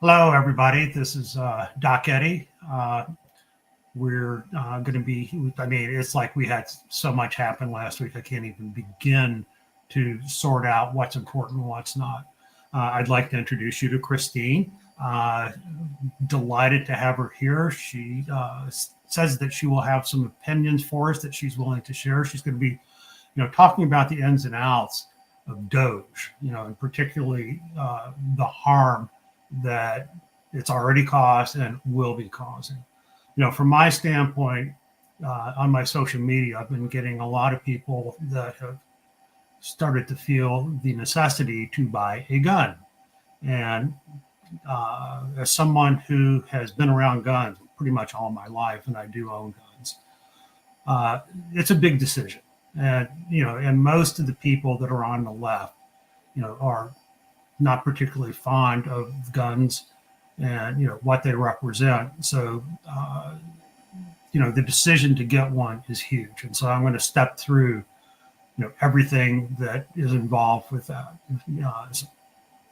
Hello, everybody. This is Doc Eddie. We're going to be, I mean, it's like we had so much happen last week. I can't even begin to sort out what's important and what's not. I'd like to introduce you to Christine. Delighted to have her here. She says that she will have some opinions for us that she's willing to share. She's going to be, talking about the ins and outs of DOGE, and particularly the harm that it's already caused and will be causing. From my standpoint, on my social media, I've been getting a lot of people that have started to feel the necessity to buy a gun. And as someone who has been around guns pretty much all my life, and I do own guns, it's a big decision. And, and most of the people that are on the left, are not particularly fond of guns and what they represent. So the decision to get one is huge, and so I'm going to step through everything that is involved with that.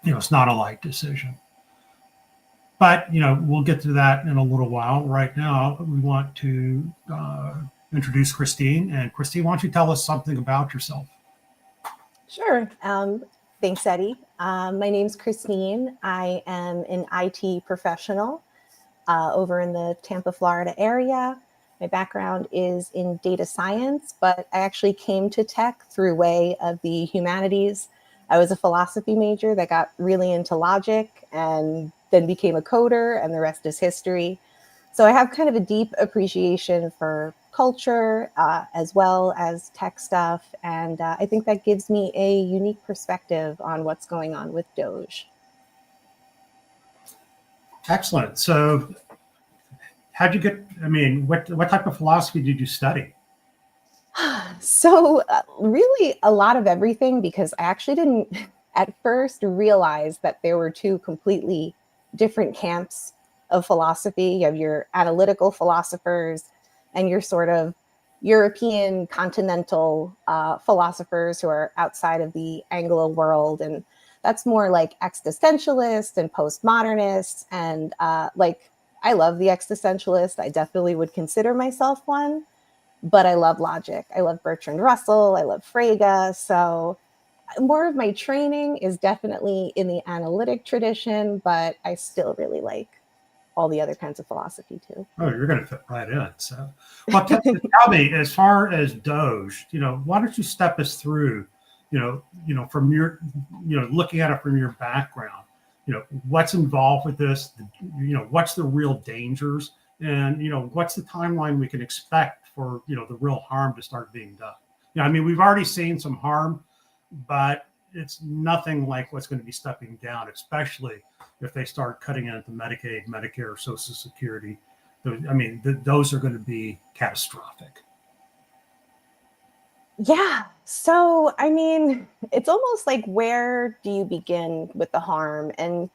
It's not a light decision, but we'll get to that in a little while. Right now we want to introduce Christine. And Christine, why don't you tell us something about yourself? Sure. Thanks, Eddie. My name's Christine. I am an IT professional over in the Tampa, Florida area. My background is in data science, but I actually came to tech through way of the humanities. I was a philosophy major that got really into logic and then became a coder, and the rest is history. So I have kind of a deep appreciation for culture as well as tech stuff. And I think that gives me a unique perspective on what's going on with DOGE. Excellent. So how'd you get, what type of philosophy did you study? So really a lot of everything, because I actually didn't at first realize that there were two completely different camps of philosophy. You have your analytical philosophers and your sort of European continental philosophers who are outside of the Anglo world. And that's more like existentialists and postmodernists. And I love the existentialist. I definitely would consider myself one, but I love logic. I love Bertrand Russell. I love Frege. So more of my training is definitely in the analytic tradition, but I still really like all the other kinds of philosophy too. Oh, you're going to fit right in. So, well, tell me, as far as DOGE, why don't you step us through, from your, looking at it from your background, what's involved with this, what's the real dangers, and, what's the timeline we can expect for, the real harm to start being done. We've already seen some harm, but it's nothing like what's going to be stepping down, especially if they start cutting into Medicaid, Medicare, Social Security. Those are going to be catastrophic. Yeah. So, it's almost like, where do you begin with the harm? And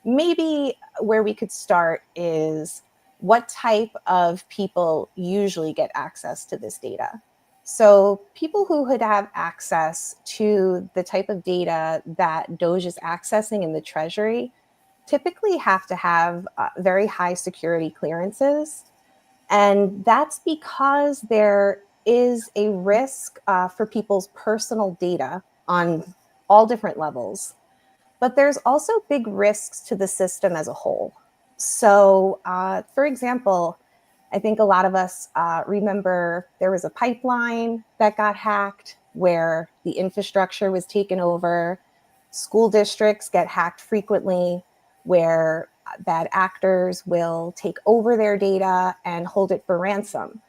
maybe where we could start is, what type of people usually get access to this data? So people who would have access to the type of data that DOGE is accessing in the Treasury typically have to have very high security clearances. And that's because there is a risk for people's personal data on all different levels. But there's also big risks to the system as a whole. So, for example, I think a lot of us remember there was a pipeline that got hacked where the infrastructure was taken over. School districts get hacked frequently, where bad actors will take over their data and hold it for ransom.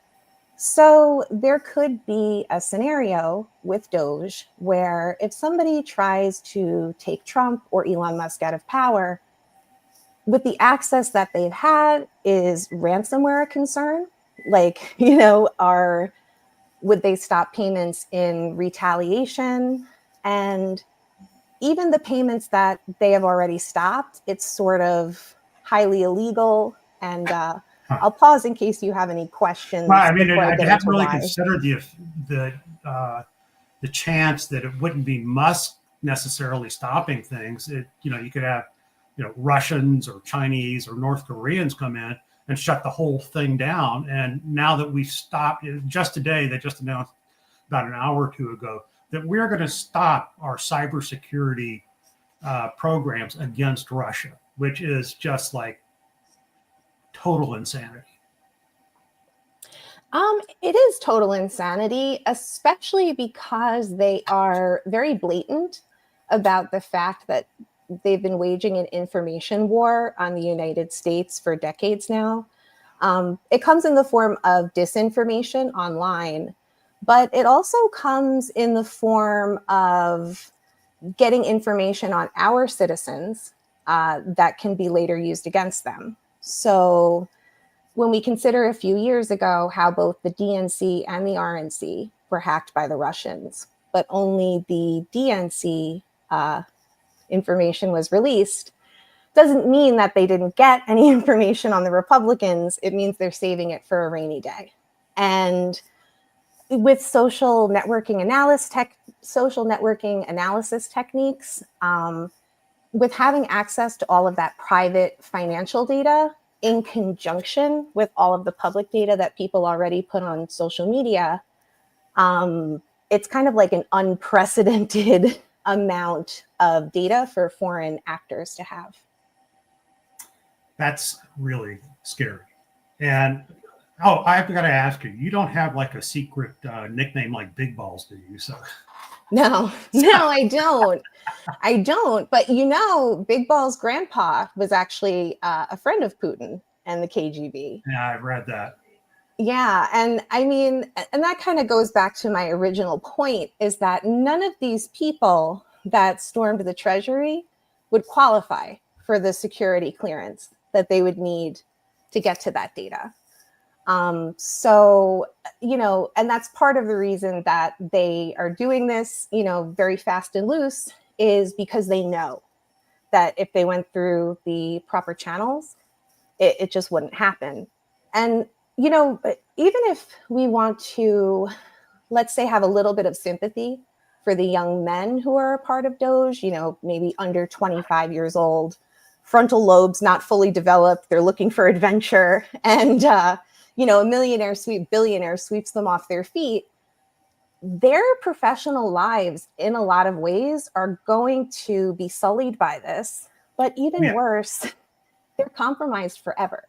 So there could be a scenario with DOGE where if somebody tries to take Trump or Elon Musk out of power, with the access that they've had, is ransomware a concern? Like, would they stop payments in retaliation? And even the payments that they have already stopped, it's sort of highly illegal. And I'll pause in case you have any questions. Well, I haven't really considered the chance that it wouldn't be Musk necessarily stopping things. You could have Russians or Chinese or North Koreans come in and shut the whole thing down. And now that we've stopped, just today, they just announced about an hour or two ago that we're going to stop our cybersecurity programs against Russia, which is just like total insanity. It is total insanity, especially because they are very blatant about the fact that they've been waging an information war on the United States for decades now. It comes in the form of disinformation online, but it also comes in the form of getting information on our citizens that can be later used against them. So when we consider a few years ago how both the DNC and the RNC were hacked by the Russians, but only the DNC information was released, doesn't mean that they didn't get any information on the Republicans. It means they're saving it for a rainy day. And with social networking analysis techniques, with having access to all of that private financial data in conjunction with all of the public data that people already put on social media, it's kind of like an unprecedented amount of data for foreign actors to have. That's really scary. And I've got to ask you, you don't have like a secret nickname like Big Balls, do you? So No, I don't. I don't. But Big Ball's grandpa was actually a friend of Putin and the KGB. Yeah, I've read that. Yeah. And I mean, and that kind of goes back to my original point, is that none of these people that stormed the Treasury would qualify for the security clearance that they would need to get to that data. So, and that's part of the reason that they are doing this, very fast and loose, is because they know that if they went through the proper channels, it just wouldn't happen. And, even if we want to, let's say, have a little bit of sympathy for the young men who are a part of DOGE, maybe under 25 years old, frontal lobes not fully developed, they're looking for adventure, and, a billionaire sweeps them off their feet. Their professional lives, in a lot of ways, are going to be sullied by this. But even worse, they're compromised forever.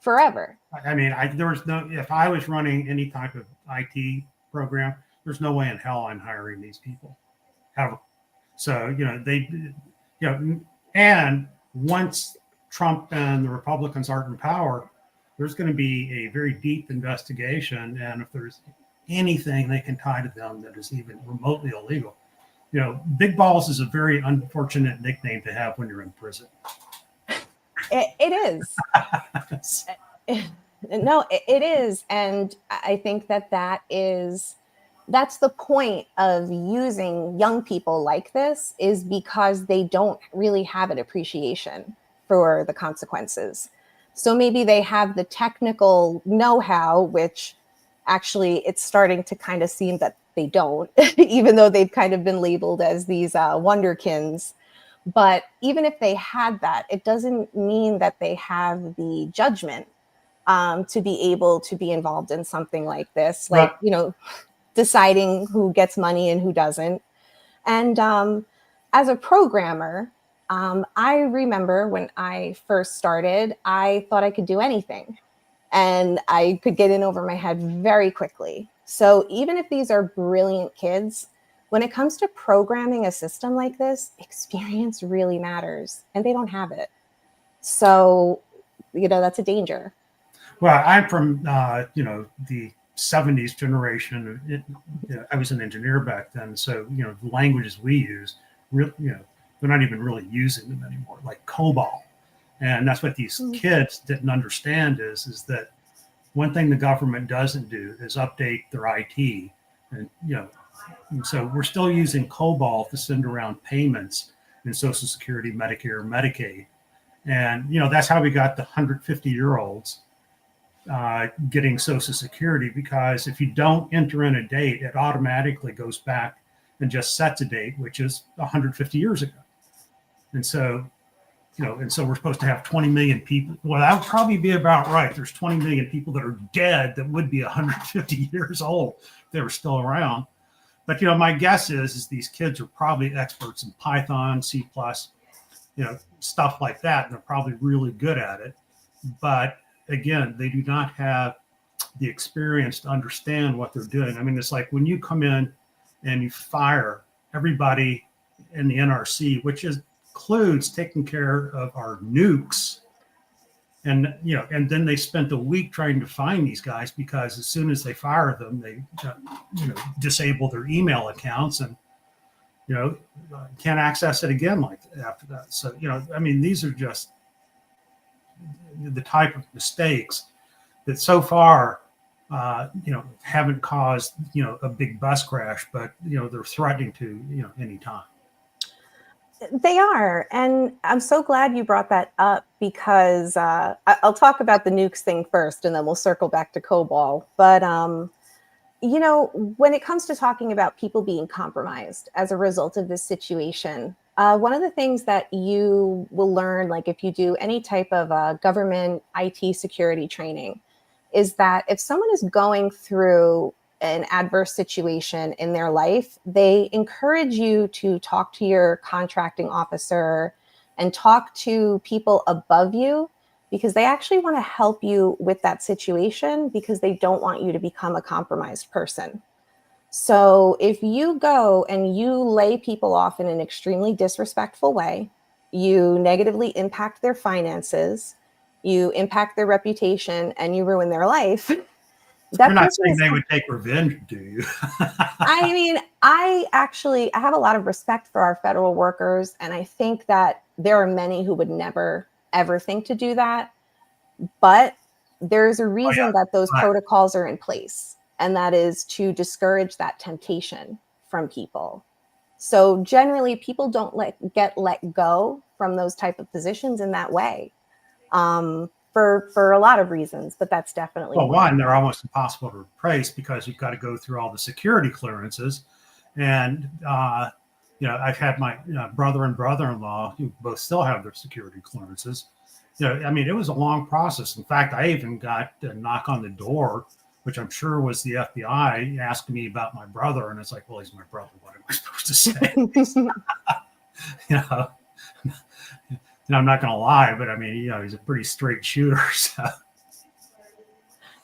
Forever. I mean, if I was running any type of IT program, there's no way in hell I'm hiring these people. Ever. So, and once Trump and the Republicans are in power, there's going to be a very deep investigation. And if there's anything they can tie to them that is even remotely illegal, Big Balls is a very unfortunate nickname to have when you're in prison. It is. No, it is. And I think that's the point of using young people like this, is because they don't really have an appreciation for the consequences. So maybe they have the technical know-how, which actually it's starting to kind of seem that they don't, even though they've kind of been labeled as these wonderkins. But even if they had that, it doesn't mean that they have the judgment to be able to be involved in something like this, like, deciding who gets money and who doesn't. And as a programmer, I remember when I first started, I thought I could do anything, and I could get in over my head very quickly. So even if these are brilliant kids, when it comes to programming a system like this, experience really matters, and they don't have it. So, that's a danger. Well, I'm from, the 70s generation. I was an engineer back then. So, the languages we use, they're not even really using them anymore, like COBOL. And that's what these kids didn't understand is that one thing the government doesn't do is update their IT. And, and so we're still using COBOL to send around payments in Social Security, Medicare, Medicaid. And, that's how we got the 150-year-olds getting Social Security, because if you don't enter in a date, it automatically goes back and just sets a date, which is 150 years ago. And so and so we're supposed to have 20 million people. Well, that would probably be about right. There's 20 million people that are dead that would be 150 years old if they were still around. But, my guess is these kids are probably experts in Python, C++, stuff like that. And they're probably really good at it. But again, they do not have the experience to understand what they're doing. I mean, it's like when you come in and you fire everybody in the NRC, which includes taking care of our nukes. And, and then they spent a week trying to find these guys because as soon as they fire them, they, disable their email accounts and, can't access it again like after that. So, these are just the type of mistakes that so far, haven't caused, a big bus crash, but, they're threatening to, anytime. They are. And I'm so glad you brought that up because I'll talk about the nukes thing first and then we'll circle back to COBOL. But, when it comes to talking about people being compromised as a result of this situation, one of the things that you will learn, like if you do any type of government IT security training, is that if someone is going through an adverse situation in their life, they encourage you to talk to your contracting officer and talk to people above you because they actually want to help you with that situation because they don't want you to become a compromised person. So if you go and you lay people off in an extremely disrespectful way, you negatively impact their finances, you impact their reputation, and you ruin their life. You're not saying they would take revenge, do you? I mean, I have a lot of respect for our federal workers, and I think that there are many who would never, ever think to do that. But there's a reason that those protocols are in place, and that is to discourage that temptation from people. So generally, people don't get let go from those type of positions in that way. For a lot of reasons, but that's definitely one. They're almost impossible to replace because you've got to go through all the security clearances. And, I've had my brother and brother-in-law who both still have their security clearances. It was a long process. In fact, I even got a knock on the door, which I'm sure was the FBI asking me about my brother. And it's like, well, he's my brother. What am I supposed to say? And I'm not going to lie, but he's a pretty straight shooter. So.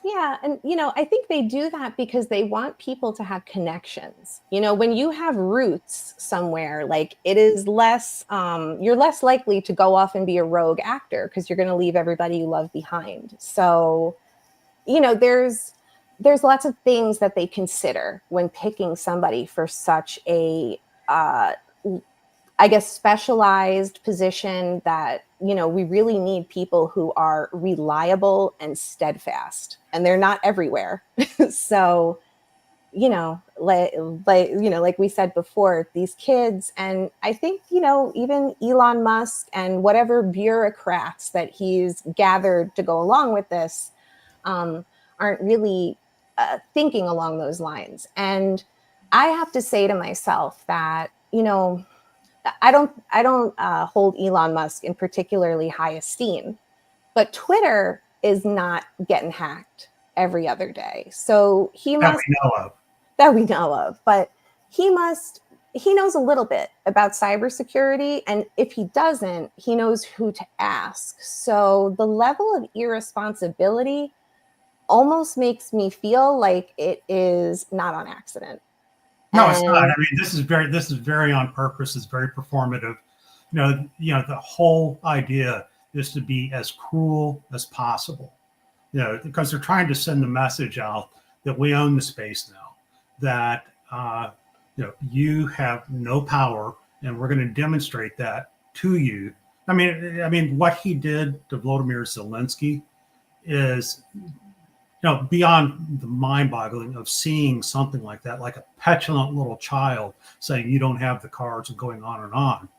Yeah. And, I think they do that because they want people to have connections. When you have roots somewhere, like it is less, you're less likely to go off and be a rogue actor because you're going to leave everybody you love behind. So, there's lots of things that they consider when picking somebody for such a, I guess, specialized position that, we really need people who are reliable and steadfast, and they're not everywhere. So, like we said before, these kids, and I think, even Elon Musk and whatever bureaucrats that he's gathered to go along with this aren't really thinking along those lines. And I have to say to myself that, I don't hold Elon Musk in particularly high esteem, but Twitter is not getting hacked every other day. So he must, that we know of, but he knows a little bit about cybersecurity. And if he doesn't, he knows who to ask. So the level of irresponsibility almost makes me feel like it is not on accident. No, it's not. This is very on purpose. It's very performative. The whole idea is to be as cruel as possible. Because they're trying to send the message out that we own the space now, that you have no power, and we're going to demonstrate that to you. What he did to Volodymyr Zelensky is beyond the mind-boggling of seeing something like that, like a petulant little child saying you don't have the cards and going on and on.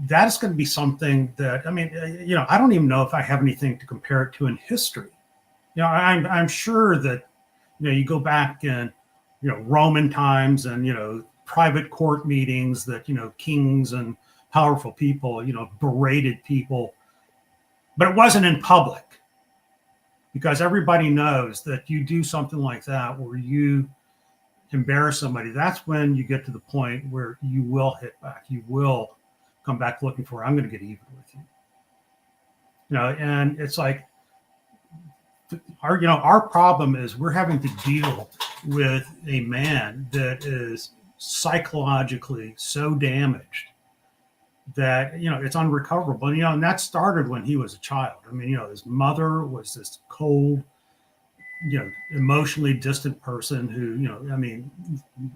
That's going to be something that, I don't even know if I have anything to compare it to in history. I'm sure that, you go back in, Roman times and, private court meetings that, kings and powerful people, berated people, but it wasn't in public, because everybody knows that you do something like that where you embarrass somebody, that's when you get to the point where you will hit back. You will come back looking for, I'm going to get even with you. And it's like our problem is we're having to deal with a man that is psychologically so damaged that it's unrecoverable. And that started when he was a child. I mean, his mother was this cold, emotionally distant person who, I mean,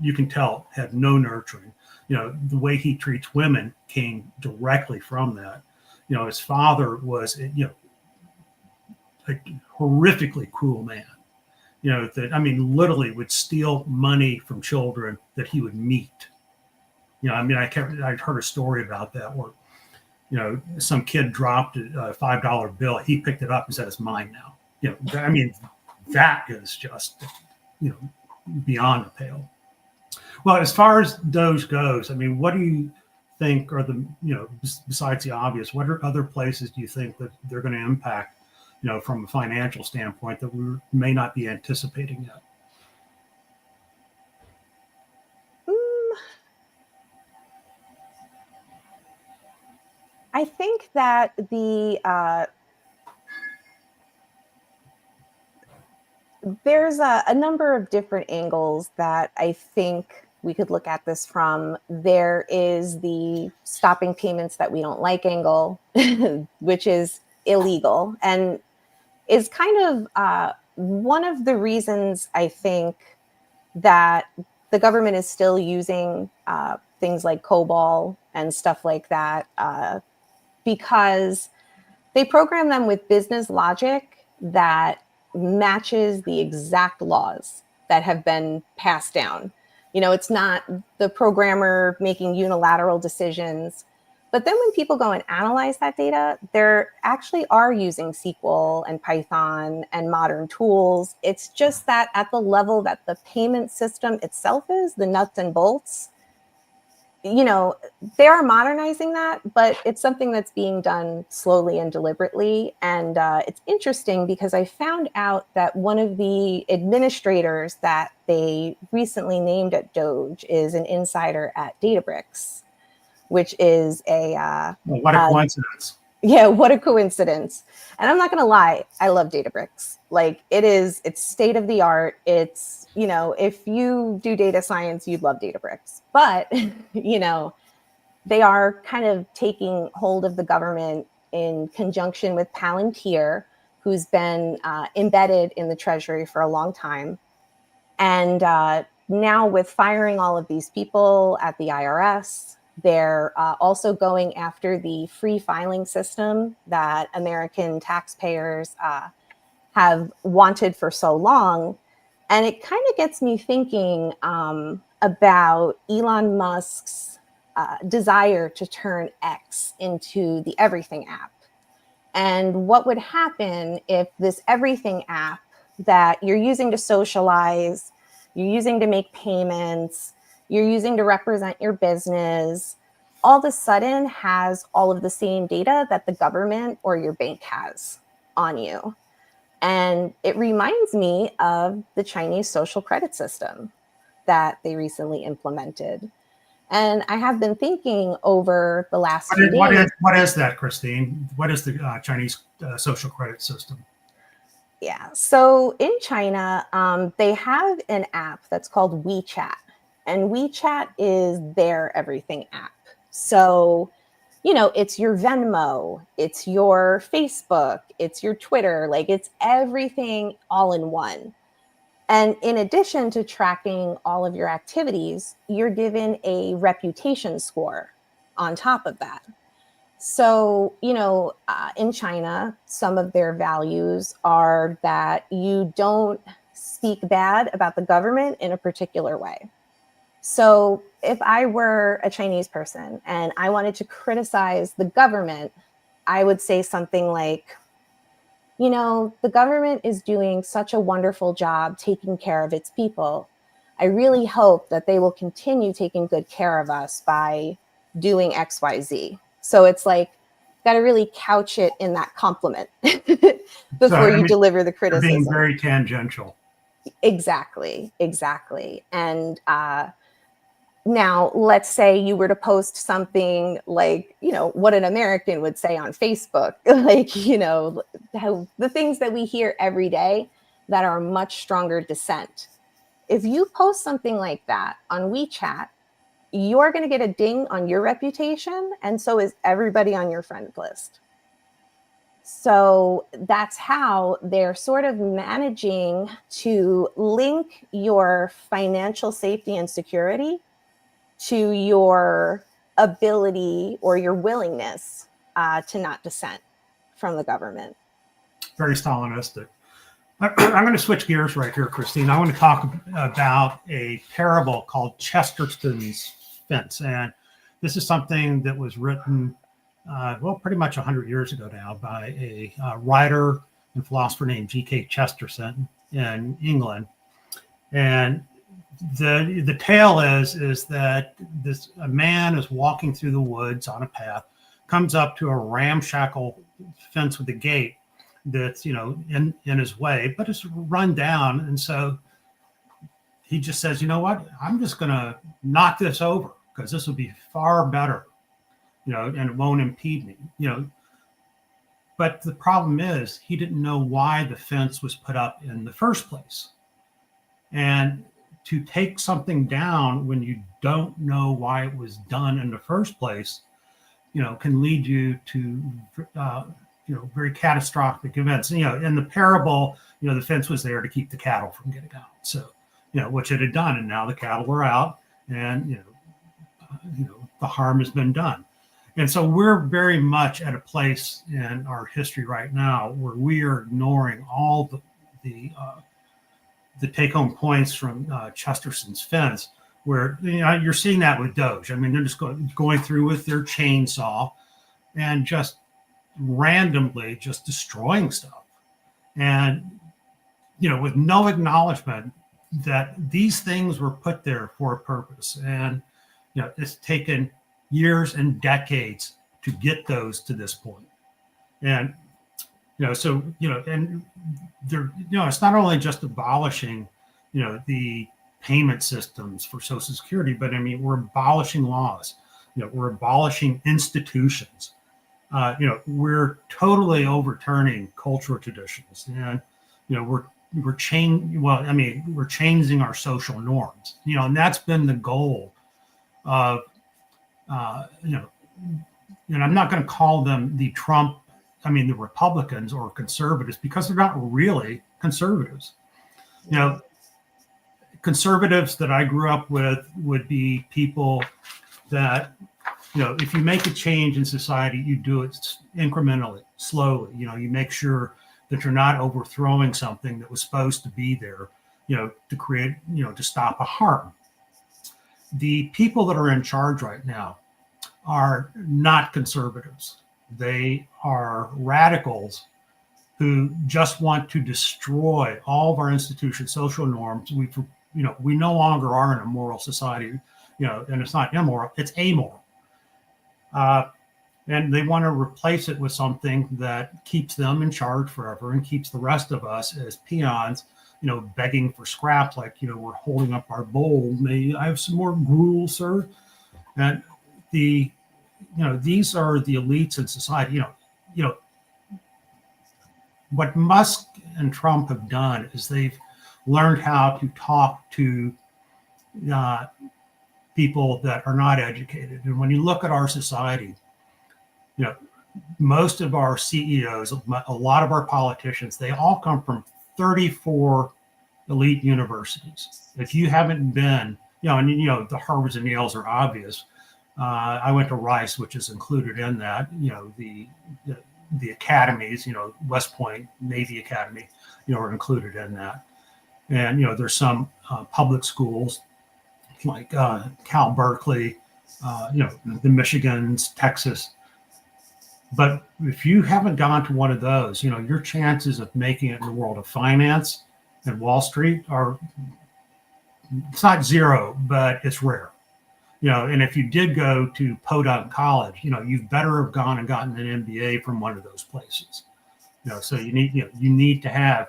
you can tell had no nurturing. The way he treats women came directly from that. His father was, a horrifically cruel man. That, I mean, literally would steal money from children that he would meet. I mean, I'd heard a story about that where, some kid dropped a $5 bill. He picked it up and said, "It's mine now." I mean, that is just, beyond the pale. Well, as far as DOGE goes, I mean, what do you think are the, besides the obvious, what are other places do you think that they're going to impact, from a financial standpoint that we may not be anticipating yet? I think that there's a number of different angles that I think we could look at this from. There is the stopping payments that we don't like angle, which is illegal and is kind of one of the reasons I think that the government is still using things like COBOL and stuff like that, because they program them with business logic that matches the exact laws that have been passed down. It's not the programmer making unilateral decisions. But then when people go and analyze that data, they actually are using SQL and Python and modern tools. It's just that at the level that the payment system itself is, the nuts and bolts, they are modernizing that, but it's something that's being done slowly and deliberately. And it's interesting because I found out that one of the administrators that they recently named at DOGE is an insider at Databricks, which is well, what a coincidence. Yeah, what a coincidence. And I'm not going to lie, I love Databricks. Like it's state of the art. It's, if you do data science, you'd love Databricks. But, they are kind of taking hold of the government in conjunction with Palantir, who's been embedded in the Treasury for a long time. And now with firing all of these people at the IRS, they're also going after the free filing system that American taxpayers have wanted for so long. And it kind of gets me thinking about Elon Musk's desire to turn X into the Everything app. And what would happen if this Everything app that you're using to socialize, you're using to make payments, you're using to represent your business, all of a sudden has all of the same data that the government or your bank has on you. And it reminds me of the Chinese social credit system that they recently implemented. And I have been thinking over the last few days. What is that, Christine? What is the Chinese social credit system? Yeah. So in China, they have an app that's called WeChat. And WeChat is their Everything app. So, it's your Venmo, it's your Facebook, it's your Twitter, like it's everything all in one. And in addition to tracking all of your activities, you're given a reputation score on top of that. So, in China, some of their values are that you don't speak bad about the government in a particular way. So if I were a Chinese person and I wanted to criticize the government, I would say something like, the government is doing such a wonderful job taking care of its people. I really hope that they will continue taking good care of us by, doing XYZ. So it's like, got to really couch it in that compliment before you deliver the criticism. Being very tangential. Exactly. And now let's say you were to post something like, what an American would say on Facebook, like, how the things that we hear every day that are much stronger dissent. If you post something like that on WeChat, you're going to get a ding on your reputation, and so is everybody on your friend list. So that's how they're sort of managing to link your financial safety and security to your ability or your willingness to not dissent from the government. Very Stalinistic. I'm going to switch gears right here, Christine. I want to talk about a parable called Chesterton's Fence. And this is something that was written, pretty much 100 years ago now by a writer and philosopher named G.K. Chesterton in England. And the tale is that a man is walking through the woods on a path, comes up to a ramshackle fence with a gate that's in his way, but it's run down. And so he just says, you know what, I'm just going to knock this over because this will be far better, and it won't impede me, But the problem is he didn't know why the fence was put up in the first place. And to take something down when you don't know why it was done in the first place, can lead you to very catastrophic events. In the parable, the fence was there to keep the cattle from getting out. So, which it had done, and now the cattle are out, and the harm has been done. And so we're very much at a place in our history right now where we are ignoring all the take-home points from Chesterson's Fence, where you're seeing that with DOGE. I mean, they're just going through with their chainsaw and just randomly just destroying stuff, and with no acknowledgement that these things were put there for a purpose. And it's taken years and decades to get those to this point. And so and there, it's not only just abolishing the payment systems for Social Security, but I mean, we're abolishing laws, we're abolishing institutions. We're totally overturning cultural traditions, and we're changing our social norms. And that's been the goal of and I'm not going to call them the Republicans or conservatives, because they're not really conservatives. Conservatives that I grew up with would be people that, if you make a change in society, you do it incrementally, slowly. You make sure that you're not overthrowing something that was supposed to be there, to create, to stop a harm. The people that are in charge right now are not conservatives. They are radicals who just want to destroy all of our institutions, social norms. We no longer are in a moral society, and it's not immoral, it's amoral. And they want to replace it with something that keeps them in charge forever and keeps the rest of us as peons, begging for scraps, like, we're holding up our bowl. May I have some more gruel, sir? And these are the elites in society. What Musk and Trump have done is they've learned how to talk to people that are not educated. And when you look at our society, most of our CEOs, a lot of our politicians, they all come from 34 elite universities. If you haven't been, the Harvards and Yales are obvious. I went to Rice, which is included in that. The academies, West Point, Navy Academy, are included in that. And there's some public schools like Cal Berkeley, the Michigans, Texas. But if you haven't gone to one of those, your chances of making it in the world of finance and Wall Street it's not zero, but it's rare. And if you did go to Podunk College, you better have gone and gotten an MBA from one of those places. So you need to have,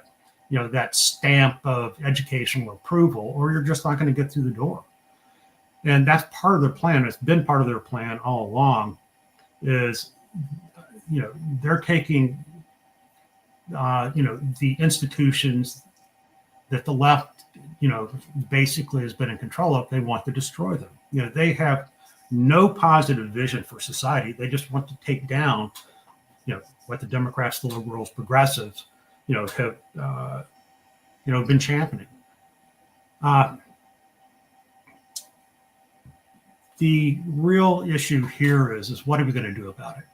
that stamp of educational approval, or you're just not going to get through the door. And that's part of their plan. It's been part of their plan all along. Is they're taking the institutions that the left basically has been in control of. They want to destroy them. They have no positive vision for society. They just want to take down what the Democrats, the liberals, progressives have been championing. The real issue here is what are we going to do about it?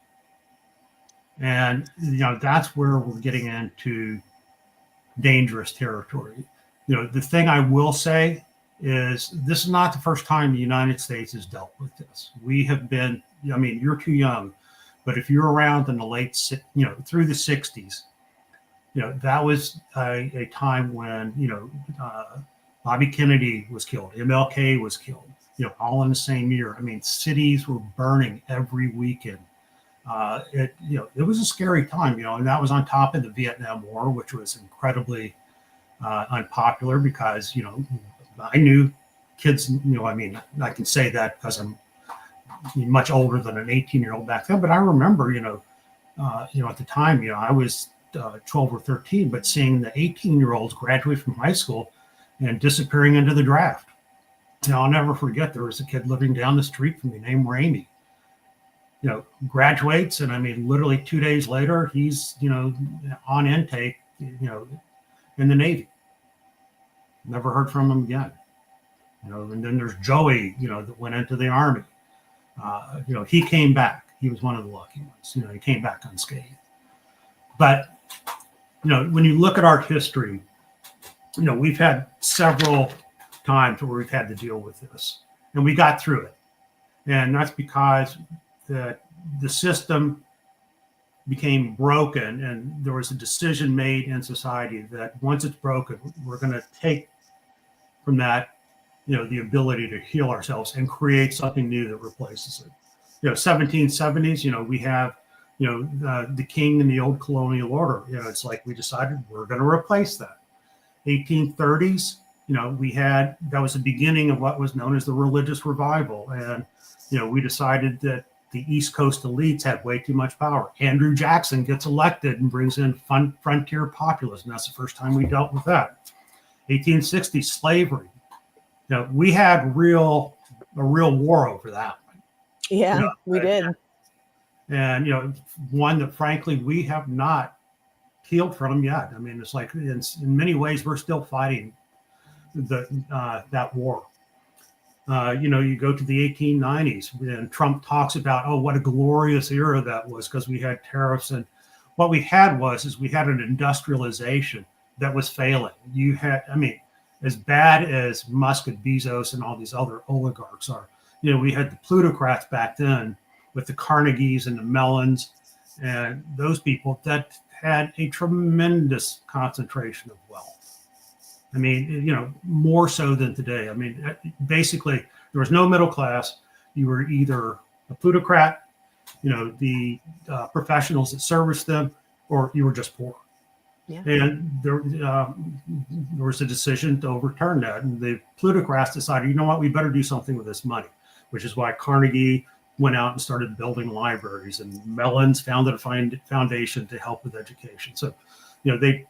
And that's where we're getting into dangerous territory. The thing I will say is this is not the first time the United States has dealt with this. We have been, you're too young, but if you're around in the late, through the 60s, that was a time when, Bobby Kennedy was killed, MLK was killed, all in the same year. Cities were burning every weekend. It was a scary time, and that was on top of the Vietnam War, which was incredibly unpopular because, I knew kids, I can say that because I'm much older than an 18-year-old back then, but I remember, at the time, I was 12 or 13, but seeing the 18-year-olds graduate from high school and disappearing into the draft. I'll never forget, there was a kid living down the street from me named Ramey. Graduates, and literally 2 days later, he's, on intake, in the Navy. Never heard from him again. And then there's Joey, that went into the Army. He came back. He was one of the lucky ones. He came back unscathed. But, when you look at our history, we've had several times where we've had to deal with this, and we got through it. And that's because the system became broken, and there was a decision made in society that once it's broken, we're going to take from that, the ability to heal ourselves and create something new that replaces it. 1770s, we have, the king and the old colonial order. It's like we decided we're going to replace that. 1830s, that was the beginning of what was known as the religious revival. And, we decided that the East Coast elites had way too much power. Andrew Jackson gets elected and brings in frontier populism. That's the first time we dealt with that. 1860s, slavery. We had a real war over that one. Yeah, we did. And, one that frankly, we have not healed from yet. It's like in many ways, we're still fighting that war. You go to the 1890s and Trump talks about, what a glorious era that was because we had tariffs. And what we had we had an industrialization that was failing. You had, as bad as Musk and Bezos and all these other oligarchs are, we had the plutocrats back then with the Carnegies and the Mellons and those people that had a tremendous concentration of wealth. More so than today. Basically, there was no middle class. You were either a plutocrat, the professionals that serviced them, or you were just poor. Yeah. And there was a decision to overturn that. And the plutocrats decided, we better do something with this money, which is why Carnegie went out and started building libraries, and Mellons founded a foundation to help with education. So, they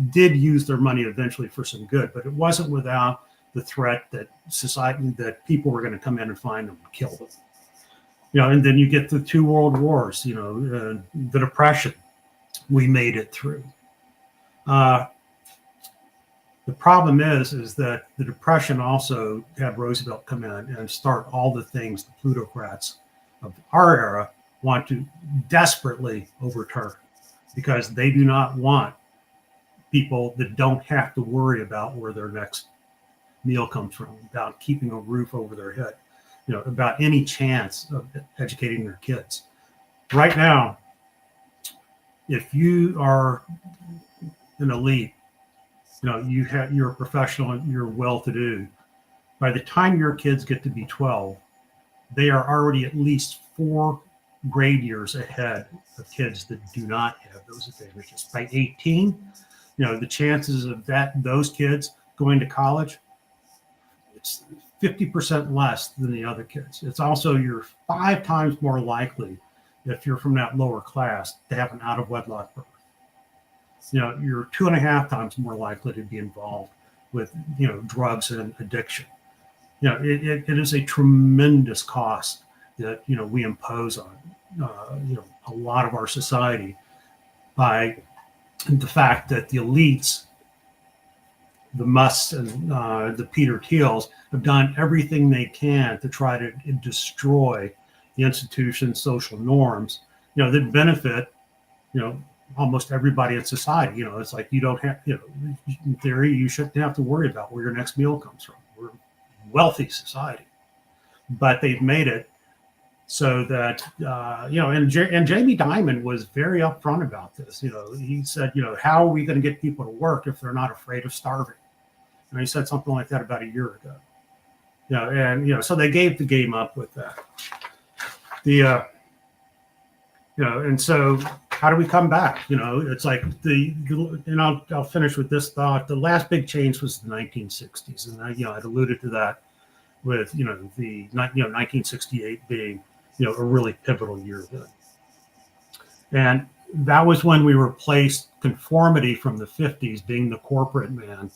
did use their money eventually for some good, but it wasn't without the threat that that people were going to come in and find them and kill them. And then you get the 2 world wars, the Depression, we made it through. The problem is that the Depression also had Roosevelt come in and start all the things the plutocrats of our era want to desperately overturn, because they do not want people that don't have to worry about where their next meal comes from, about keeping a roof over their head, about any chance of educating their kids. Right now, if you are an elite, you're a professional, you're well-to-do. By the time your kids get to be 12, they are already at least 4 grade years ahead of kids that do not have those advantages. By 18, the chances of those kids going to college, it's 50% less than the other kids. It's also, you're 5 times more likely, if you're from that lower class, to have an out of wedlock birth. You're 2.5 times more likely to be involved with, drugs and addiction. It is a tremendous cost that, we impose on, a lot of our society by the fact that the elites, the Musts and the Peter Thiels, have done everything they can to try to destroy the institution's social norms, that benefit, almost everybody in society. It's like, you don't have, in theory, you shouldn't have to worry about where your next meal comes from. We're a wealthy society, but they've made it so that, and Jamie Dimon was very upfront about this. He said, how are we going to get people to work if they're not afraid of starving? And he said something like that about a year ago. So they gave the game up with that. And so how do we come back? It's like and I'll finish with this thought. The last big change was the 1960s, and I'd alluded to that with the 1968 being a really pivotal year then. And that was when we replaced conformity from the 50s, being the corporate man,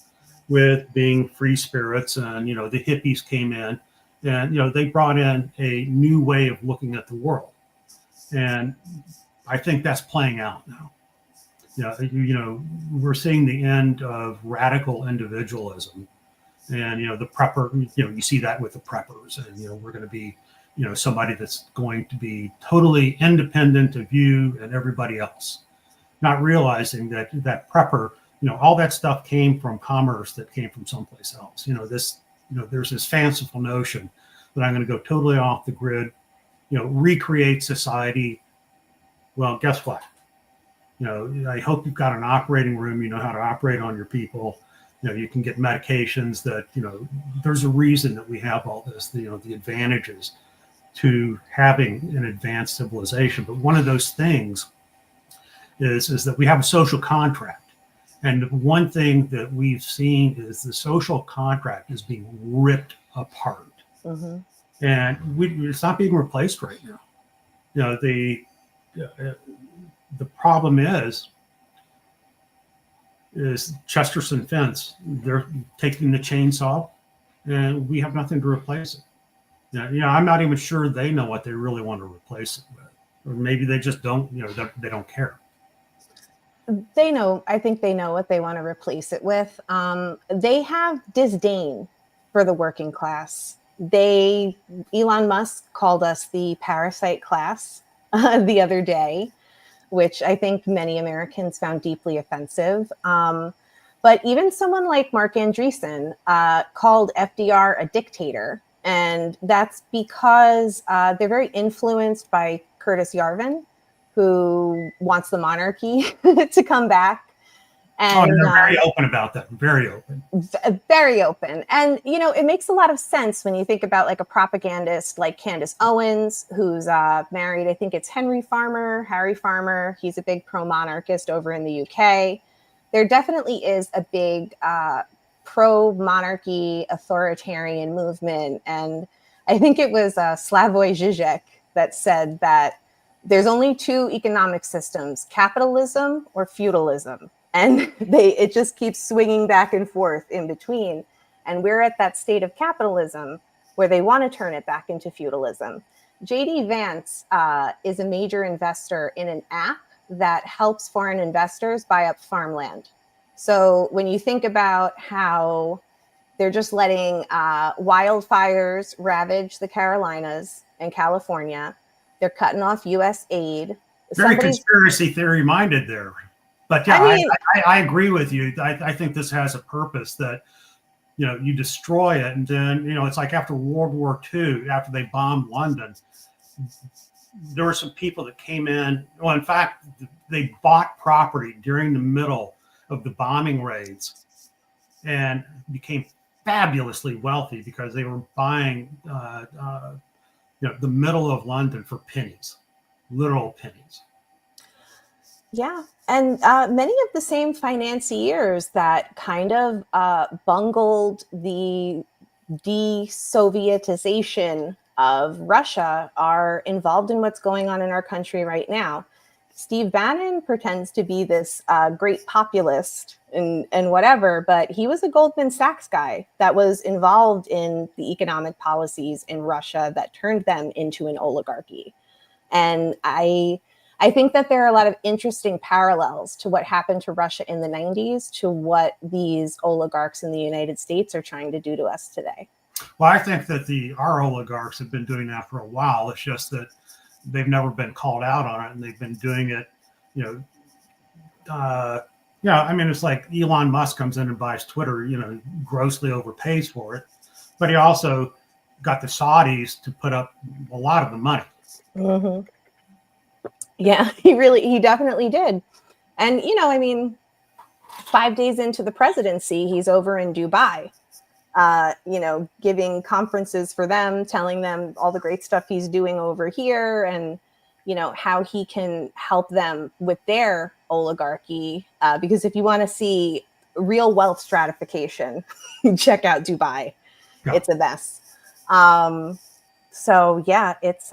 with being free spirits, and the hippies came in, and they brought in a new way of looking at the world. And I think that's playing out now. We're seeing the end of radical individualism, and the prepper. You see that with the preppers, and we're going to be, somebody that's going to be totally independent of you and everybody else, not realizing that prepper, all that stuff came from commerce that came from someplace else. There's this fanciful notion that I'm going to go totally off the grid, recreate society. Well, guess what? I hope you've got an operating room, you know how to operate on your people. You can get medications that, there's a reason that we have all this, the advantages to having an advanced civilization. But one of those things is that we have a social contract. And one thing that we've seen is the social contract is being ripped apart. Mm-hmm. And it's not being replaced right now. The problem is Chesterson fence. They're taking the chainsaw, and we have nothing to replace it. I'm not even sure they know what they really want to replace it with, or maybe they just don't. They don't care. They know. I think they know what they want to replace it with. They have disdain for the working class. Elon Musk called us the parasite class the other day, which I think many Americans found deeply offensive. But even someone like Mark Andreessen called FDR a dictator. And that's because they're very influenced by Curtis Yarvin, who wants the monarchy to come back. And they're very open about that. Very open. Very open. And, it makes a lot of sense when you think about like a propagandist like Candace Owens, who's married, I think it's Harry Farmer. He's a big pro-monarchist over in the UK. There definitely is a big pro-monarchy authoritarian movement. And I think it was Slavoj Žižek that said that there's only 2 economic systems, capitalism or feudalism. And it just keeps swinging back and forth in between. And we're at that state of capitalism where they want to turn it back into feudalism. JD Vance is a major investor in an app that helps foreign investors buy up farmland. So when you think about how they're just letting wildfires ravage the Carolinas and California, they're cutting off U.S. aid. Very conspiracy theory minded there. But yeah, I agree with you. I think this has a purpose that, you destroy it. And then, it's like after World War II, after they bombed London, there were some people that came in. Well, in fact, they bought property during the middle of the bombing raids and became fabulously wealthy because they were buying, the middle of London for pennies, literal pennies. Yeah. And many of the same financiers that kind of bungled the de-Sovietization of Russia are involved in what's going on in our country right now. Steve Bannon pretends to be this great populist and whatever, but he was a Goldman Sachs guy that was involved in the economic policies in Russia that turned them into an oligarchy. And I think that there are a lot of interesting parallels to what happened to Russia in the 90s to what these oligarchs in the United States are trying to do to us today. Well, I think that our oligarchs have been doing that for a while. It's just that they've never been called out on it, and they've been doing it, I mean, it's like Elon Musk comes in and buys Twitter, grossly overpays for it, but he also got the Saudis to put up a lot of the money. Mm-hmm. Yeah, he definitely did. And, I mean, 5 days into the presidency, he's over in Dubai, giving conferences for them, telling them all the great stuff he's doing over here and, how he can help them with their oligarchy. Because if you want to see real wealth stratification, check out Dubai. Yeah. It's a mess. So yeah, it's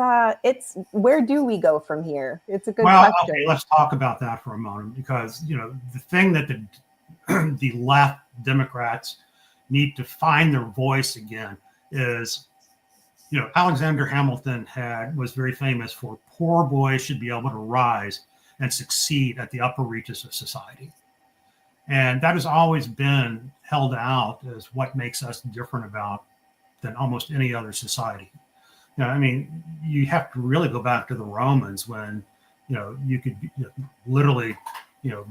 where do we go from here? It's a good question. Okay, let's talk about that for a moment, because the thing that the left Democrats need to find their voice again is, Alexander Hamilton was very famous for poor boys should be able to rise and succeed at the upper reaches of society. And that has always been held out as what makes us different than almost any other society. I mean, you have to really go back to the Romans when, you could literally,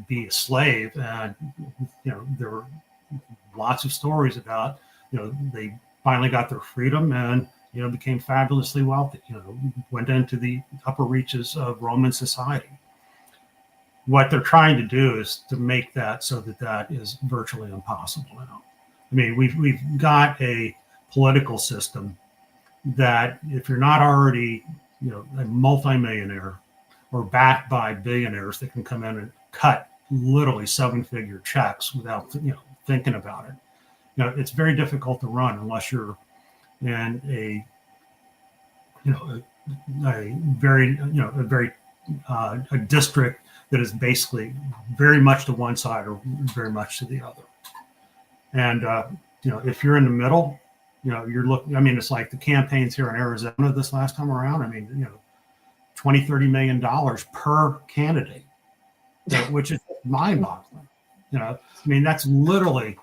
be a slave. And, there were lots of stories about, they finally got their freedom and, became fabulously wealthy, went into the upper reaches of Roman society. What they're trying to do is to make that so that is virtually impossible now. I mean, we've got a political system that if you're not already, a multimillionaire or backed by billionaires that can come in and cut literally 7-figure checks without, thinking about it, it's very difficult to run unless you're in a district that is basically very much to one side or very much to the other. And, if you're in the middle, you're looking, I mean, it's like the campaigns here in Arizona this last time around. I mean, $20-30 million per candidate, which is mind-boggling. I mean, that's literally,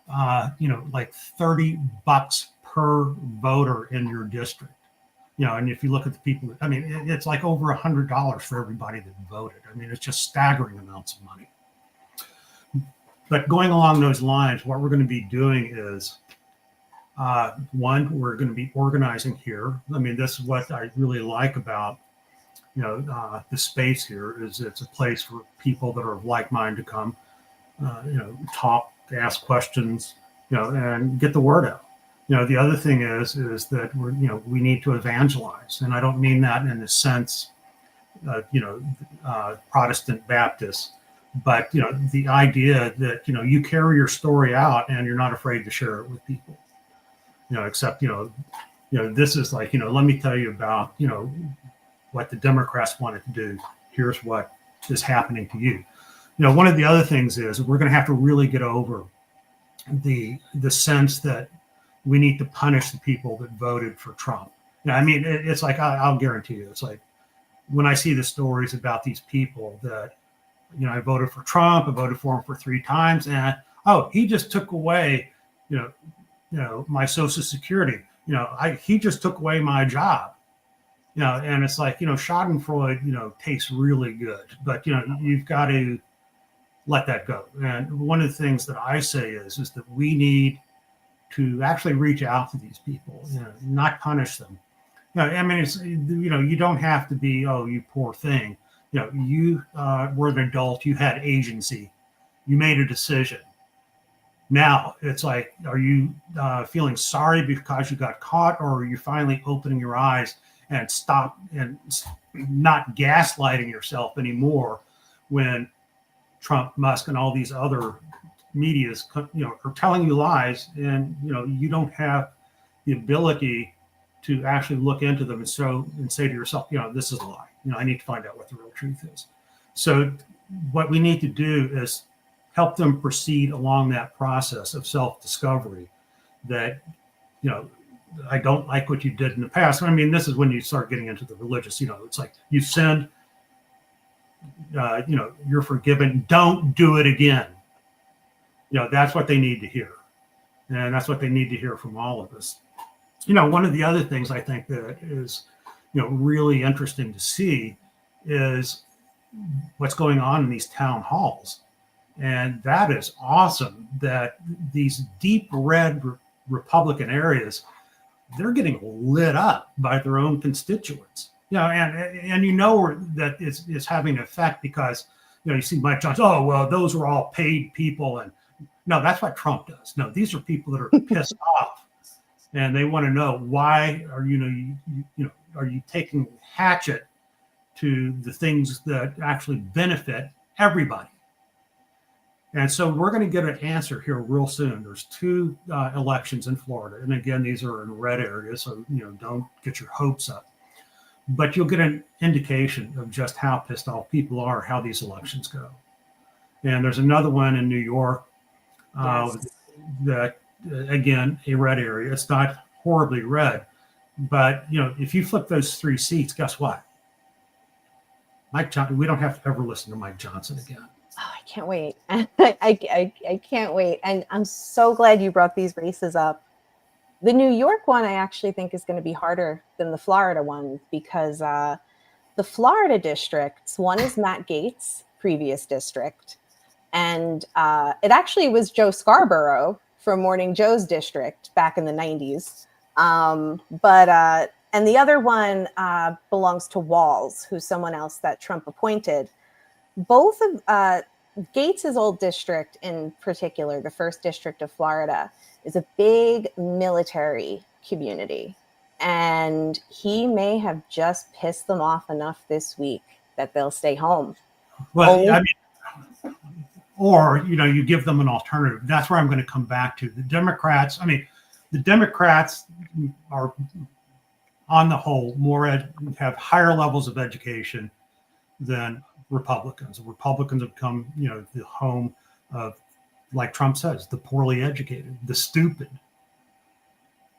like $30 per voter in your district. And if you look at the people, I mean, it's like over $100 for everybody that voted. I mean, it's just staggering amounts of money. But going along those lines, what we're going to be doing is, one, we're going to be organizing here. I mean, this is what I really like about, the space here is it's a place for people that are of like mind to come, talk, ask questions, and get the word out. The other thing is that we need to evangelize, and I don't mean that in the sense, Protestant Baptist, but the idea that you carry your story out and you're not afraid to share it with people. Except this is like let me tell you about what the Democrats wanted to do. Here's what is happening to you. One of the other things is we're going to have to really get over the sense that we need to punish the people that voted for Trump. I mean, it's like, I'll guarantee you, it's like when I see the stories about these people that, I voted for Trump, I voted for him for 3 times, and he just took away, my Social Security, he just took away my job, and it's like, Schadenfreude, tastes really good, but, you've got to let that go. And one of the things that I say is that we need to actually reach out to these people, not punish them. I mean, it's, you don't have to be, you poor thing. You were an adult, you had agency, you made a decision. Now it's like, are you feeling sorry because you got caught, or are you finally opening your eyes and stop and not gaslighting yourself anymore when Trump, Musk, and all these other medias, are telling you lies, and you don't have the ability to actually look into them and say to yourself, this is a lie. I need to find out what the real truth is. So what we need to do is help them proceed along that process of self-discovery that, I don't like what you did in the past. I mean, this is when you start getting into the religious, it's like you sinned, you're forgiven. Don't do it again. That's what they need to hear. And that's what they need to hear from all of us. One of the other things I think that is, really interesting to see is what's going on in these town halls. And that is awesome that these deep red Republican areas, they're getting lit up by their own constituents. And that it's having an effect because, you see Mike Johnson, oh, well, those are all paid people. And no, that's what Trump does. No, these are people that are pissed off. And they want to know why are you taking hatchet to the things that actually benefit everybody? And so we're going to get an answer here real soon. There's 2 elections in Florida, and again, these are in red areas, so don't get your hopes up. But you'll get an indication of just how pissed off people are, how these elections go. And there's another one in New York that. Again, a red area. It's not horribly red, but if you flip those 3 seats, guess what? Mike Johnson. We don't have to ever listen to Mike Johnson again. Oh, I can't wait. I can't wait. And I'm so glad you brought these races up. The New York one, I actually think is going to be harder than the Florida one because the Florida districts, one is Matt Gaetz' previous district, and it actually was Joe Scarborough from Morning Joe's district back in the 90s. And the other one belongs to Walz, who's someone else that Trump appointed. Both of Gates' old district in particular, the 1st District of Florida, is a big military community. And he may have just pissed them off enough this week that they'll stay home. Well, or, you give them an alternative. That's where I'm going to come back to. The Democrats are, on the whole, have higher levels of education than Republicans. Republicans have become, the home of, like Trump says, the poorly educated, the stupid.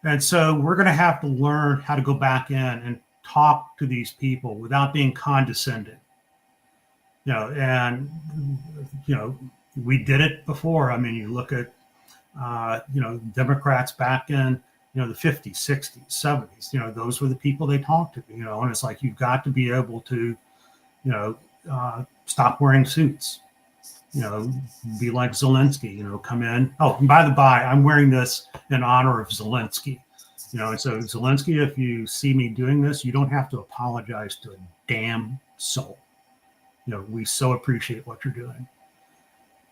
And so we're going to have to learn how to go back in and talk to these people without being condescending. We did it before. I mean, you look at, Democrats back in, the 50s, 60s, 70s, those were the people they talked to, and it's like, you've got to be able to, stop wearing suits, be like Zelensky, come in. Oh, and by the by, I'm wearing this in honor of Zelensky, and so Zelensky, if you see me doing this, you don't have to apologize to a damn soul. We so appreciate what you're doing.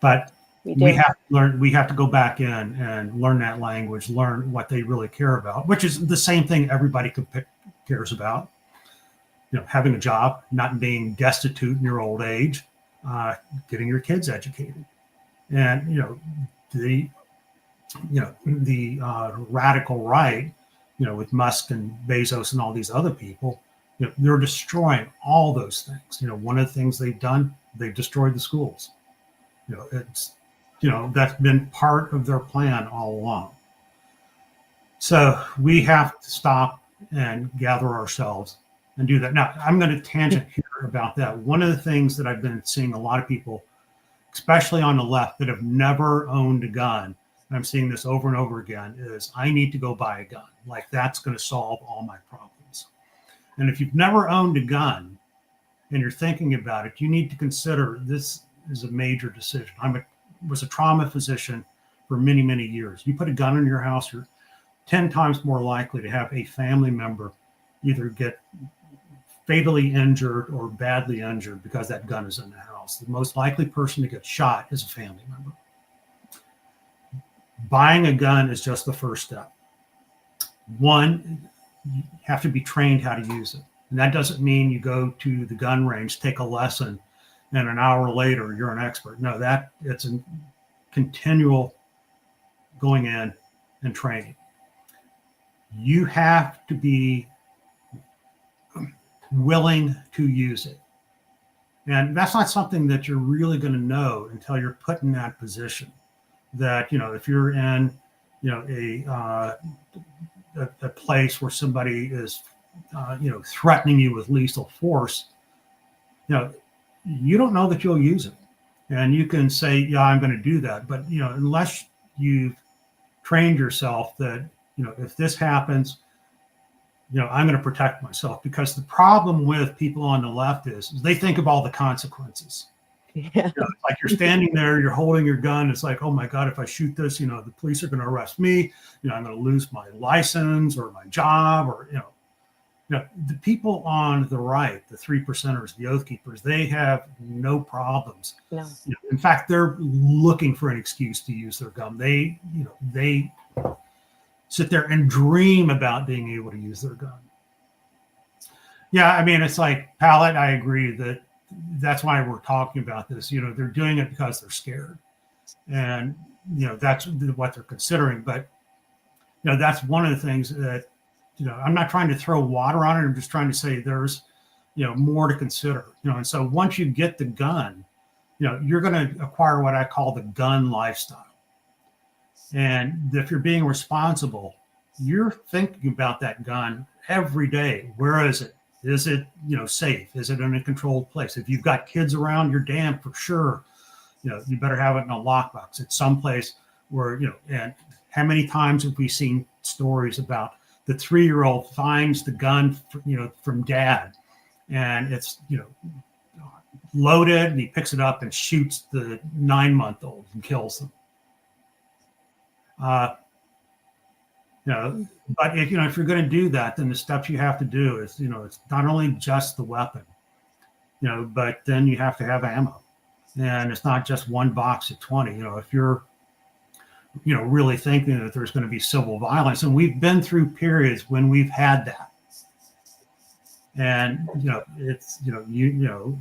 But we have to learn. We have to go back in and learn that language, learn what they really care about, which is the same thing everybody cares about. Having a job, not being destitute in your old age, getting your kids educated, and the radical right, with Musk and Bezos and all these other people, they're destroying all those things. One of the things they've done, they've destroyed the schools. That's been part of their plan all along. So we have to stop and gather ourselves and do that. Now, I'm going to tangent here about that. One of the things that I've been seeing a lot of people, especially on the left, that have never owned a gun, and I'm seeing this over and over again, is I need to go buy a gun. Like, that's going to solve all my problems. And if you've never owned a gun and you're thinking about it, you need to consider this is a major decision. Was a trauma physician for many, many years. You put a gun in your house, you're 10 times more likely to have a family member either get fatally injured or badly injured because that gun is in the house. The most likely person to get shot is a family member. Buying a gun is just the first step. One, you have to be trained how to use it. And that doesn't mean you go to the gun range, take a lesson, and an hour later you're an expert. No, it's a continual going in and training. You have to be willing to use it. And that's not something that you're really going to know until you're put in that position. That, if you're in, a place where somebody is, threatening you with lethal force, you don't know that you'll use it. And you can say, yeah, I'm going to do that. But, unless you've trained yourself that, if this happens, I'm going to protect myself. Because the problem with people on the left is they think of all the consequences. Yeah. It's like you're standing there, you're holding your gun. It's like, oh my God, if I shoot this, the police are going to arrest me. I'm going to lose my license or my job, or, the people on the right, the 3%ers, the oath keepers, they have no problems. No. In fact, they're looking for an excuse to use their gun. They sit there and dream about being able to use their gun. Yeah, I mean, it's like, Pallet, I agree that's why we're talking about this. They're doing it because they're scared. And, that's what they're considering. But, that's one of the things that, I'm not trying to throw water on it. I'm just trying to say there's, more to consider. And so once you get the gun, you're going to acquire what I call the gun lifestyle. And if you're being responsible, you're thinking about that gun every day. Where is it? Is it, safe? Is it in a controlled place? If you've got kids around, you're damned for sure. You better have it in a lockbox. It's someplace where, and how many times have we seen stories about the 3-year-old finds the gun, from dad, and it's, loaded, and he picks it up and shoots the 9-month-old and kills them. But if you're going to do that, then the steps you have to do is, it's not only just the weapon, but then you have to have ammo, and it's not just one box of 20. If you're, really thinking that there's going to be civil violence, and we've been through periods when we've had that, and it's you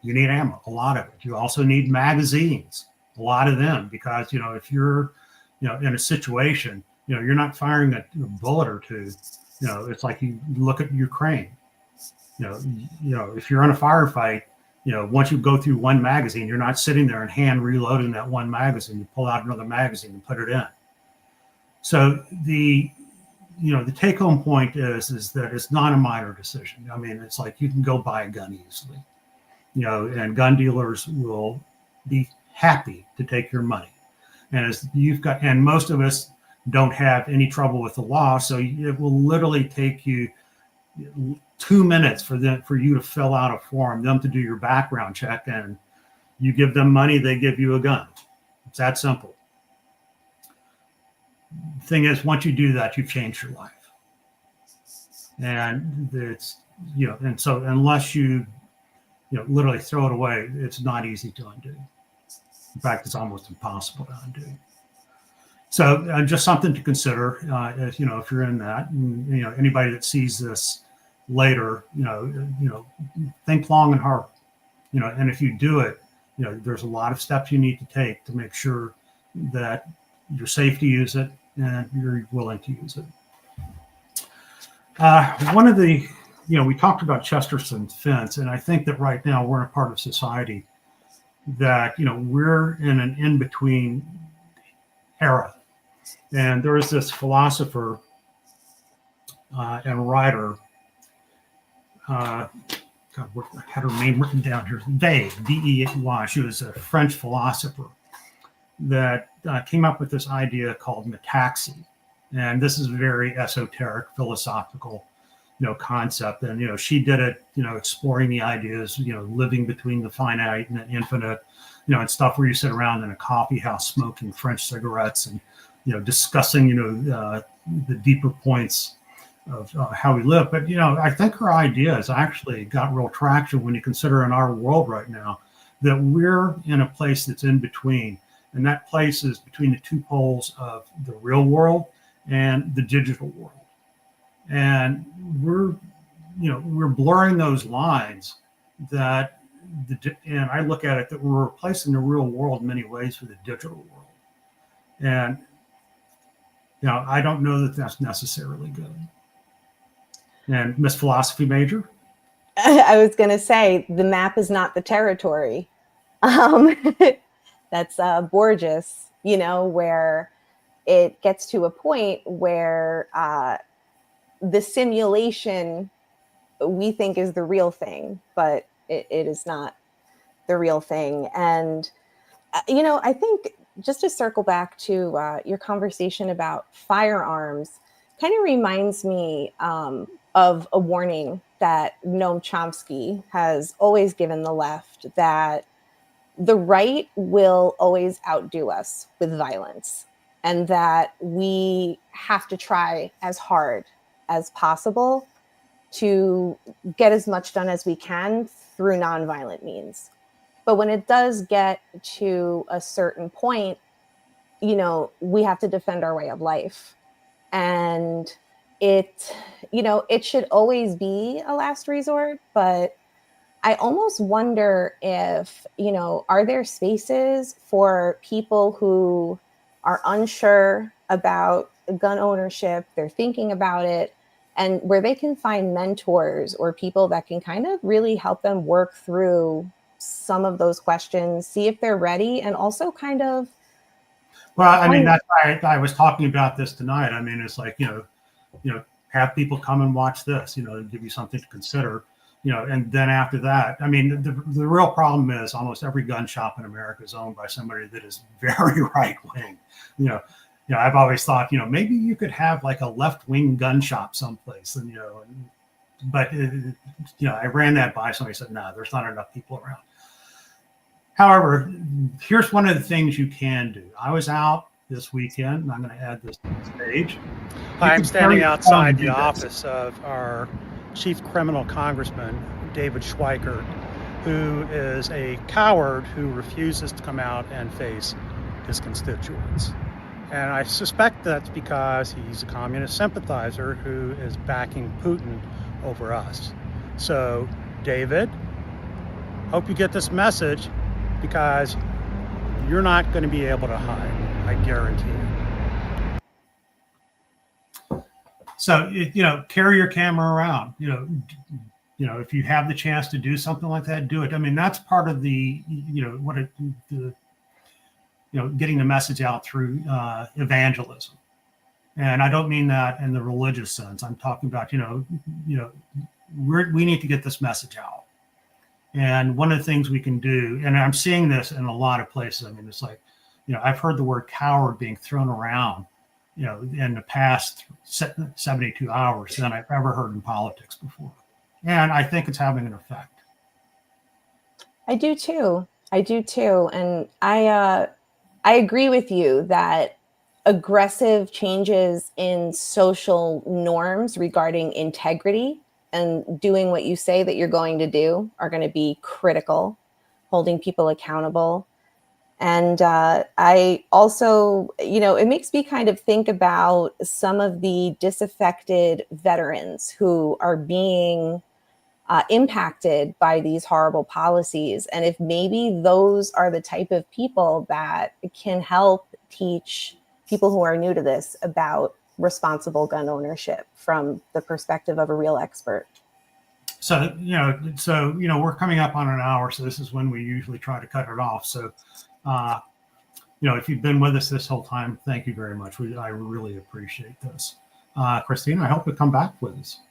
need ammo, a lot of it. You also need magazines, a lot of them, because if you're in a situation. You're not firing a bullet or two. It's like you look at Ukraine. If you're in a firefight, once you go through one magazine, you're not sitting there and hand reloading that one magazine. You pull out another magazine and put it in. So the take-home point is that it's not a minor decision. I mean, it's like you can go buy a gun easily, and gun dealers will be happy to take your money. And as and most of us don't have any trouble with the law, so it will literally take you 2 minutes for you to fill out a form, them to do your background check, and you give them money, they give you a gun. It's that simple. The thing is, once you do that, you've changed your life. And it's, and so unless you literally throw it away, it's not easy to undo. In fact, it's almost impossible to undo. So just something to consider, if you're in that, and anybody that sees this later, think long and hard, and if you do it, there's a lot of steps you need to take to make sure that you're safe to use it and you're willing to use it. One of the, we talked about Chesterton's fence, and I think that right now we're in a part of society that, we're in an in-between era. And there is this philosopher and writer, God, I had her name written down here, Day, D-E-Y. She was a French philosopher that came up with this idea called metaxy. And this is a very esoteric, philosophical, concept. And, she did it, exploring the ideas, living between the finite and the infinite, and stuff where you sit around in a coffee house smoking French cigarettes and, discussing, the deeper points of how we live. But, I think her ideas actually got real traction when you consider in our world right now that we're in a place that's in between. And that place is between the two poles of the real world and the digital world. and we're blurring those lines. And I look at it that we're replacing the real world in many ways for the digital world, and I don't know that that's necessarily good. And Miss Philosophy major. I was going to say the map is not the territory. That's Borges, where it gets to a point where the simulation we think is the real thing, but it is not the real thing. And, I think just to circle back to your conversation about firearms, kind of reminds me of a warning that Noam Chomsky has always given the left, that the right will always outdo us with violence, and that we have to try as hard as possible to get as much done as we can through nonviolent means. But when it does get to a certain point, we have to defend our way of life. And it should always be a last resort, but I almost wonder if, are there spaces for people who are unsure about gun ownership, they're thinking about it, and where they can find mentors or people that can kind of really help them work through some of those questions, see if they're ready, and also kind of. Well, I mean, that's why I was talking about this tonight. I mean, it's like, have people come and watch this, give you something to consider. And then after that, I mean, the real problem is almost every gun shop in America is owned by somebody that is very right wing. I've always thought, maybe you could have like a left wing gun shop someplace, but I ran that by somebody, said, no, there's not enough people around. However, here's one of the things you can do. I was out this weekend, and I'm going to add this to the stage. I'm standing outside the office of our Chief Criminal Congressman, David Schweikert, who is a coward who refuses to come out and face his constituents. And I suspect that's because he's a communist sympathizer who is backing Putin over us. So, David, hope you get this message, because you're not going to be able to hide, I guarantee you. So, carry your camera around. If you have the chance to do something like that, do it. I mean, that's part of the, getting the message out through evangelism. And I don't mean that in the religious sense. I'm talking about, we need to get this message out. And one of the things we can do, and I'm seeing this in a lot of places. I mean, it's like, I've heard the word coward being thrown around, in the past 72 hours than I've ever heard in politics before. And I think it's having an effect. I do too. And I agree with you that aggressive changes in social norms regarding integrity and doing what you say that you're going to do are going to be critical, holding people accountable. And I also, it makes me kind of think about some of the disaffected veterans who are being impacted by these horrible policies. And if maybe those are the type of people that can help teach people who are new to this about responsible gun ownership from the perspective of a real expert. So, we're coming up on an hour. So this is when we usually try to cut it off. So, if you've been with us this whole time, thank you very much. I really appreciate this. Christine, I hope you come back with us.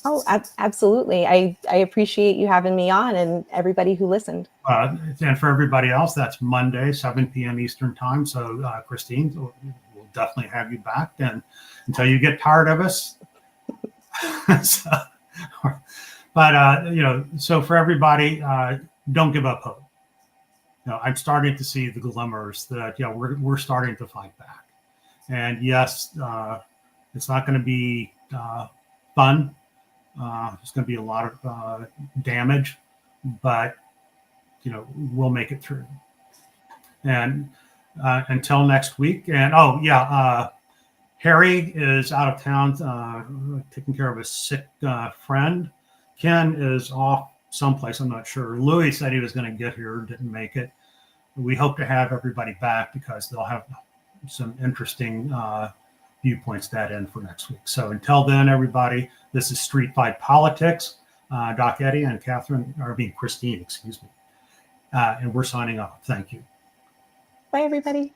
Oh, absolutely. I appreciate you having me on, and everybody who listened. And for everybody else, that's Monday, 7 p.m. Eastern time. So, Christine, we'll definitely have you back. And until you get tired of us. So for everybody, don't give up hope. I'm starting to see the glimmers that, we're starting to fight back. And yes, it's not going to be fun. There's going to be a lot of damage, but, we'll make it through. And until next week. And Harry is out of town taking care of a sick friend. Ken is off someplace, I'm not sure. Louis said he was going to get here, didn't make it. We hope to have everybody back because they'll have some interesting viewpoints that end for next week. So until then, everybody, this is Street Fight Politics. Doc Eddie and Christine, excuse me. And we're signing off. Thank you. Bye, everybody.